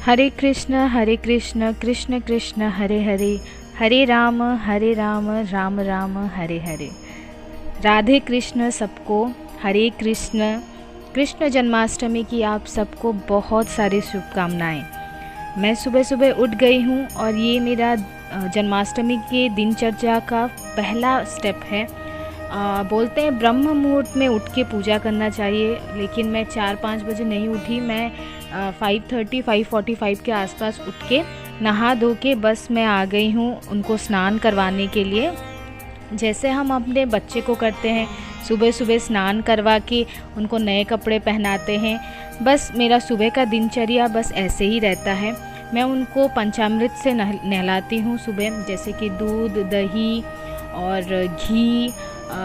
हरे कृष्ण कृष्ण कृष्ण हरे हरे, हरे राम राम राम हरे हरे। राधे कृष्ण सबको, हरे कृष्ण। कृष्ण जन्माष्टमी की आप सबको बहुत सारी शुभकामनाएं। मैं सुबह सुबह उठ गई हूँ और ये मेरा जन्माष्टमी के दिनचर्या का पहला स्टेप है। बोलते हैं ब्रह्म मुहूर्त में उठ के पूजा करना चाहिए, लेकिन मैं 4-5 बजे नहीं उठी। मैं 5:30 5:45 के आसपास उठ के नहा धो के बस मैं आ गई हूँ उनको स्नान करवाने के लिए। जैसे हम अपने बच्चे को करते हैं, सुबह सुबह स्नान करवा के उनको नए कपड़े पहनाते हैं। बस मेरा सुबह का दिनचर्या बस ऐसे ही रहता है। मैं उनको पंचामृत से नहलाती हूँ सुबह, जैसे कि दूध, दही और घी,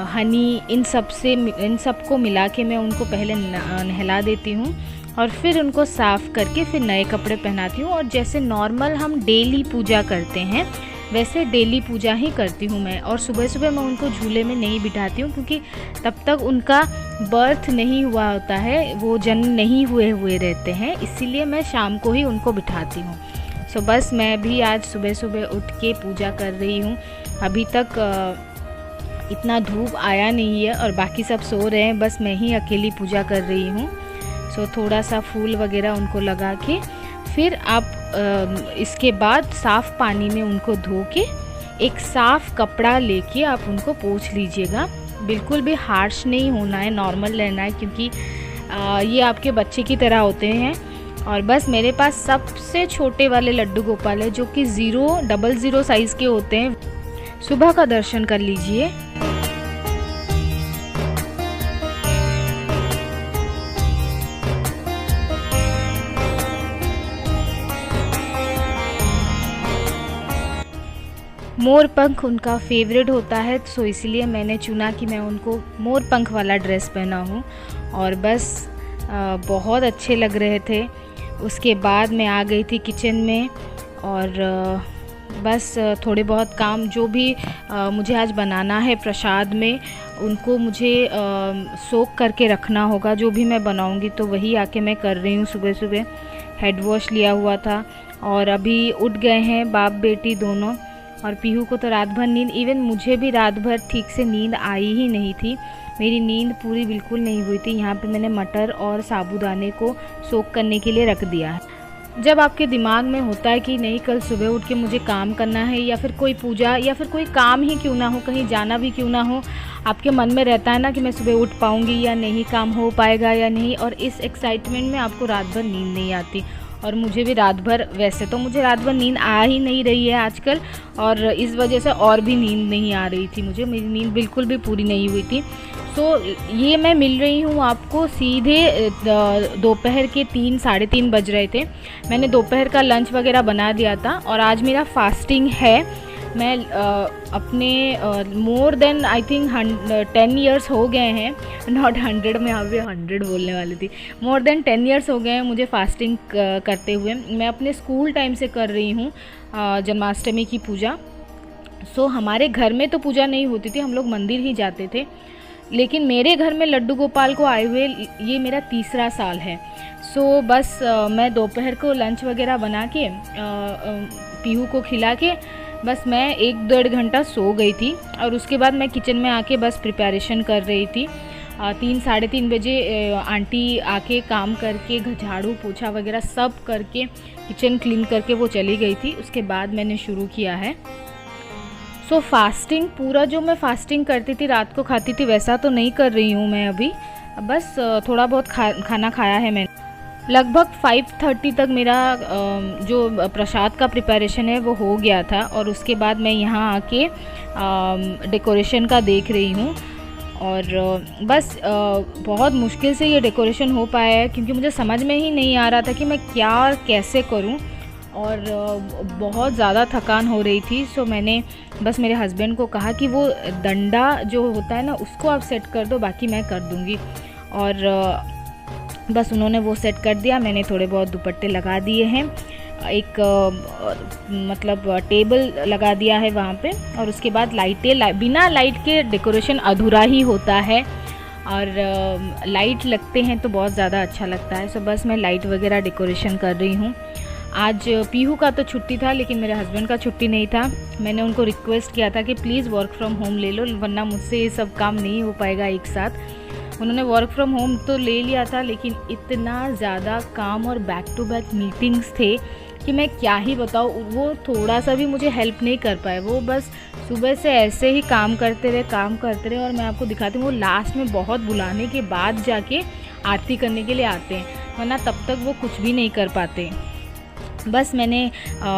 हनी, इन सब को मिला के मैं उनको पहले नहला देती हूँ और फिर उनको साफ़ करके फिर नए कपड़े पहनाती हूँ। और जैसे नॉर्मल हम डेली पूजा करते हैं वैसे डेली पूजा ही करती हूँ मैं। और सुबह सुबह मैं उनको झूले में नहीं बिठाती हूँ, क्योंकि तब तक उनका बर्थ नहीं हुआ होता है, वो जन्म नहीं हुए रहते हैं, इसीलिए मैं शाम को ही उनको बिठाती हूँ। सो बस मैं भी आज सुबह सुबह उठ के पूजा कर रही हूँ। अभी तक इतना धूप आया नहीं है और बाकी सब सो रहे हैं, बस मैं ही अकेली पूजा कर रही हूँ। सो थोड़ा सा फूल वगैरह उनको लगा के फिर आप इसके बाद साफ़ पानी में उनको धो के एक साफ़ कपड़ा लेके आप उनको पोंछ लीजिएगा। बिल्कुल भी हार्श नहीं होना है, नॉर्मल रहना है, क्योंकि ये आपके बच्चे की तरह होते हैं। और बस मेरे पास सबसे छोटे वाले लड्डू गोपाल है जो कि 000 साइज़ के होते हैं। सुबह का दर्शन कर लीजिए। मोर पंख उनका फेवरेट होता है, सो इसलिए मैंने चुना कि मैं उनको मोर पंख वाला ड्रेस पहना हूँ। और बस बहुत अच्छे लग रहे थे। उसके बाद मैं आ गई थी किचन में और बस थोड़े बहुत काम जो भी मुझे आज बनाना है प्रसाद में, उनको मुझे सोक करके रखना होगा। जो भी मैं बनाऊंगी तो वही आके मैं कर रही हूँ। सुबह सुबह हेड वॉश लिया हुआ था और अभी उठ गए हैं बाप बेटी दोनों। और पीहू को तो रात भर नींद, इवन मुझे भी रात भर ठीक से नींद आई ही नहीं थी। मेरी नींद पूरी बिल्कुल नहीं हुई थी। यहाँ पे मैंने मटर और साबूदाने को सोक करने के लिए रख दिया है। जब आपके दिमाग में होता है कि नहीं कल सुबह उठ के मुझे काम करना है, या फिर कोई पूजा या फिर कोई काम ही क्यों ना हो, कहीं जाना भी क्यों ना हो, आपके मन में रहता है ना कि मैं सुबह उठ पाऊँगी या नहीं, काम हो पाएगा या नहीं। और इस एक्साइटमेंट में आपको रात भर नींद नहीं आती। और मुझे भी रात भर, वैसे तो मुझे रात भर नींद आ ही नहीं रही है आजकल, और इस वजह से और भी नींद नहीं आ रही थी मुझे। मेरी नींद बिल्कुल भी पूरी नहीं हुई थी। तो ये मैं मिल रही हूँ आपको सीधे दोपहर के 3-3:30 बज रहे थे। मैंने दोपहर का लंच वगैरह बना दिया था और आज मेरा फास्टिंग है। मैं अपने more than I think 10 years हो गए हैं, नॉट 100, मैं अभी 100 बोलने वाली थी। मोर देन 10 ईयर्स हो गए हैं मुझे फास्टिंग करते हुए। मैं अपने स्कूल टाइम से कर रही हूँ जन्माष्टमी की पूजा। सो हमारे घर में तो पूजा नहीं होती थी, हम लोग मंदिर ही जाते थे, लेकिन मेरे घर में लड्डू गोपाल को आए हुए ये मेरा 3रा साल है। सो बस मैं दोपहर को लंच वगैरह बना के पीहू को खिला के बस मैं 1-1.5 घंटा सो गई थी। और उसके बाद मैं किचन में आके बस प्रिपरेशन कर रही थी। 3-3:30 बजे आंटी आके काम करके झाड़ू पोछा वगैरह सब करके किचन क्लीन करके वो चली गई थी। उसके बाद मैंने शुरू किया है। सो फास्टिंग पूरा जो मैं फास्टिंग करती थी, रात को खाती थी, वैसा तो नहीं कर रही हूँ मैं अभी। बस थोड़ा बहुत खाना खाया है मैंने। लगभग 5:30 तक मेरा जो प्रसाद का प्रिपरेशन है वो हो गया था। और उसके बाद मैं यहाँ आके डेकोरेशन का देख रही हूँ। और बस बहुत मुश्किल से ये डेकोरेशन हो पाया है, क्योंकि मुझे समझ में ही नहीं आ रहा था कि मैं क्या और कैसे करूँ, और बहुत ज़्यादा थकान हो रही थी। सो मैंने बस मेरे हस्बैंड को कहा कि वो डंडा जो होता है ना उसको आप सेट कर दो, बाकी मैं कर दूँगी। और बस उन्होंने वो सेट कर दिया। मैंने थोड़े बहुत दुपट्टे लगा दिए हैं, एक मतलब टेबल लगा दिया है वहाँ पे। और उसके बाद बिना लाइट के डेकोरेशन अधूरा ही होता है, और लाइट लगते हैं तो बहुत ज़्यादा अच्छा लगता है। सो बस मैं लाइट वगैरह डेकोरेशन कर रही हूँ। आज पीहू का तो छुट्टी था लेकिन मेरे हस्बैंड का छुट्टी नहीं था। मैंने उनको रिक्वेस्ट किया था कि प्लीज़ वर्क फ्रॉम होम ले लो, वरना मुझसे ये सब काम नहीं हो पाएगा एक साथ। उन्होंने वर्क फ्रॉम होम तो ले लिया था, लेकिन इतना ज़्यादा काम और बैक टू बैक मीटिंग्स थे कि मैं क्या ही बताऊँ। वो थोड़ा सा भी मुझे हेल्प नहीं कर पाए। वो बस सुबह से ऐसे ही काम करते रहे और मैं आपको दिखाती हूँ, वो लास्ट में बहुत बुलाने के बाद जाके आरती करने के लिए आते हैं, वरना तब तक वो कुछ भी नहीं कर पाते। बस मैंने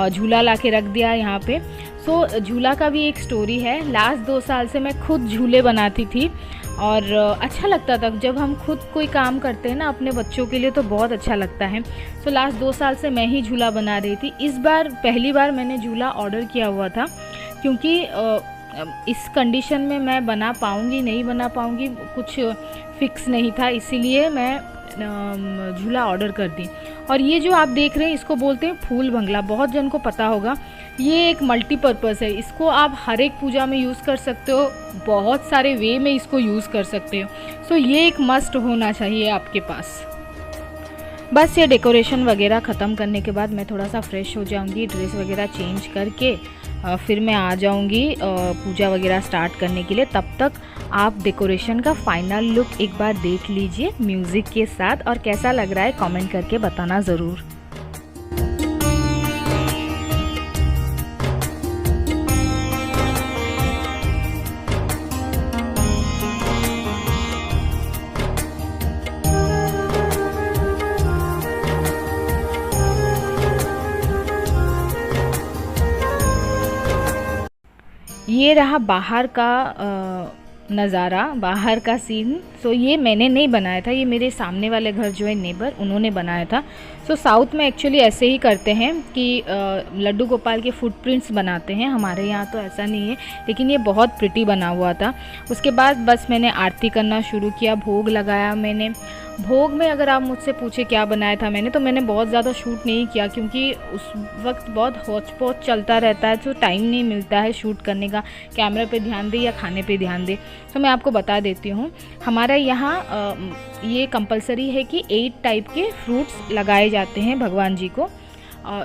झूला ला के रख दिया यहाँ पे। सो झूला का भी एक स्टोरी है। लास्ट 2 साल से मैं खुद झूले बनाती थी और अच्छा लगता था जब हम खुद कोई काम करते हैं ना अपने बच्चों के लिए, तो बहुत अच्छा लगता है। सो लास्ट 2 साल से मैं ही झूला बना रही थी। इस बार पहली बार मैंने झूला ऑर्डर किया हुआ था, क्योंकि इस कंडीशन में मैं बना पाऊँगी नहीं बना पाऊँगी कुछ फिक्स नहीं था, इसीलिए मैं झूला ऑर्डर कर दी। और ये जो आप देख रहे हैं इसको बोलते हैं फूल बंगला, बहुत जन को पता होगा। ये एक मल्टीपर्पज़ है, इसको आप हर एक पूजा में यूज़ कर सकते हो, बहुत सारे वे में इसको यूज़ कर सकते हो। सो ये एक मस्ट होना चाहिए आपके पास। बस ये डेकोरेशन वगैरह ख़त्म करने के बाद मैं थोड़ा सा फ्रेश हो जाऊंगी, ड्रेस वगैरह चेंज करके फिर मैं आ जाऊंगी पूजा वगैरह स्टार्ट करने के लिए। तब तक आप डेकोरेशन का फाइनल लुक एक बार देख लीजिए म्यूज़िक के साथ, और कैसा लग रहा है कमेंट करके बताना ज़रूर। ये रहा बाहर का नज़ारा, बाहर का सीन। सो ये मैंने नहीं बनाया था, ये मेरे सामने वाले घर जो है नेबर, उन्होंने बनाया था। सो साउथ में एक्चुअली ऐसे ही करते हैं कि लड्डू गोपाल के फुटप्रिंट्स बनाते हैं। हमारे यहाँ तो ऐसा नहीं है, लेकिन ये बहुत प्रिटी बना हुआ था। उसके बाद बस मैंने आरती करना शुरू किया, भोग लगाया मैंने। भोग में अगर आप मुझसे पूछे क्या बनाया था मैंने, तो मैंने बहुत ज़्यादा शूट नहीं किया, क्योंकि उस वक्त बहुत हौच पौच चलता रहता है, तो टाइम नहीं मिलता है शूट करने का। कैमरे पे ध्यान दे या खाने पे ध्यान दे। तो मैं आपको बता देती हूँ, हमारा यहाँ ये कंपलसरी है कि 8 टाइप के फ्रूट्स लगाए जाते हैं भगवान जी को,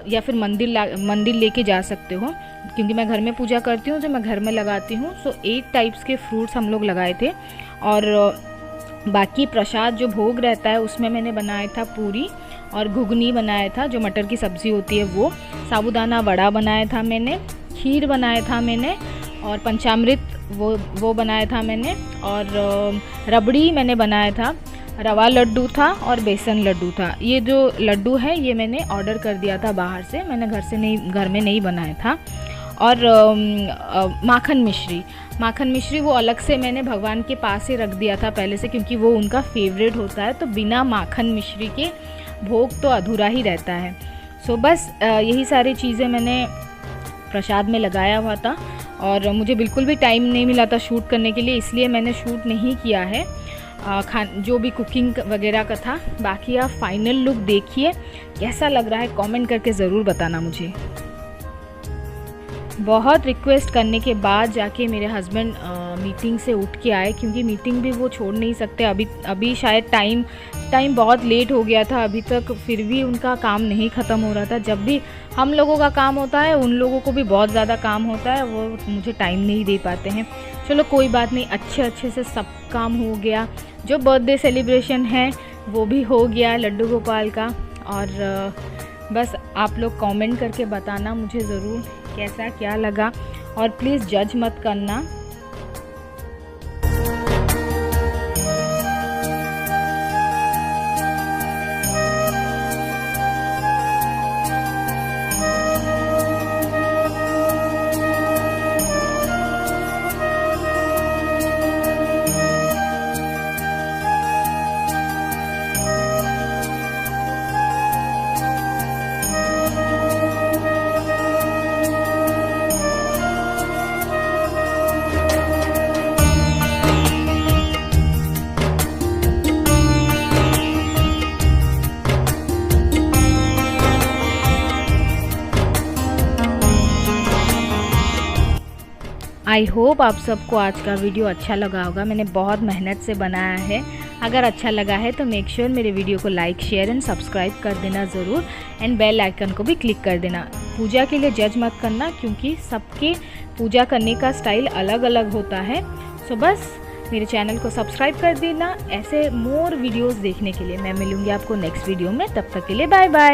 या फिर मंदिर लेके जा सकते हो, क्योंकि मैं घर में पूजा करती हूँ तो मैं घर में लगाती हूँ। सो 8 टाइप्स के फ्रूट्स हम लोग लगाए थे। और बाकी प्रसाद जो भोग रहता है उसमें मैंने बनाया था पूरी और घुगनी बनाया था, जो मटर की सब्ज़ी होती है वो, साबूदाना वड़ा बनाया था मैंने, खीर बनाया था मैंने, और पंचामृत वो बनाया था मैंने, और रबड़ी मैंने बनाया था, रवा लड्डू था और बेसन लड्डू था। ये जो लड्डू है ये मैंने ऑर्डर कर दिया था बाहर से, मैंने घर में नहीं बनाया था। और माखन मिश्री वो अलग से मैंने भगवान के पास ही रख दिया था पहले से, क्योंकि वो उनका फेवरेट होता है। तो बिना माखन मिश्री के भोग तो अधूरा ही रहता है। सो बस यही सारी चीज़ें मैंने प्रसाद में लगाया हुआ था, और मुझे बिल्कुल भी टाइम नहीं मिला था शूट करने के लिए, इसलिए मैंने शूट नहीं किया है जो भी कुकिंग वगैरह का था। बाकी आप फाइनल लुक देखिए, कैसा लग रहा है कमेंट करके ज़रूर बताना मुझे। बहुत रिक्वेस्ट करने के बाद जाके मेरे हस्बैंड मीटिंग से उठ के आए, क्योंकि मीटिंग भी वो छोड़ नहीं सकते। अभी शायद टाइम बहुत लेट हो गया था अभी तक, फिर भी उनका काम नहीं ख़त्म हो रहा था। जब भी हम लोगों का काम होता है उन लोगों को भी बहुत ज़्यादा काम होता है, वो मुझे टाइम नहीं दे पाते हैं। चलो कोई बात नहीं, अच्छे से सब काम हो गया। जो बर्थडे सेलिब्रेशन है वो भी हो गया लड्डू गोपाल का। और बस आप लोग कमेंट करके बताना मुझे ज़रूर कैसा क्या लगा, और प्लीज़ जज मत करना। आई होप आप सबको आज का वीडियो अच्छा लगा होगा। मैंने बहुत मेहनत से बनाया है, अगर अच्छा लगा है तो मेक श्योर मेरे वीडियो को लाइक, शेयर एंड सब्सक्राइब कर देना ज़रूर, एंड बेल आइकन को भी क्लिक कर देना। पूजा के लिए जज मत करना, क्योंकि सबके पूजा करने का स्टाइल अलग अलग होता है। सो बस मेरे चैनल को सब्सक्राइब कर देना ऐसे मोर वीडियोस देखने के लिए। मैं मिलूँगी आपको नेक्स्ट वीडियो में, तब तक के लिए बाय बाय।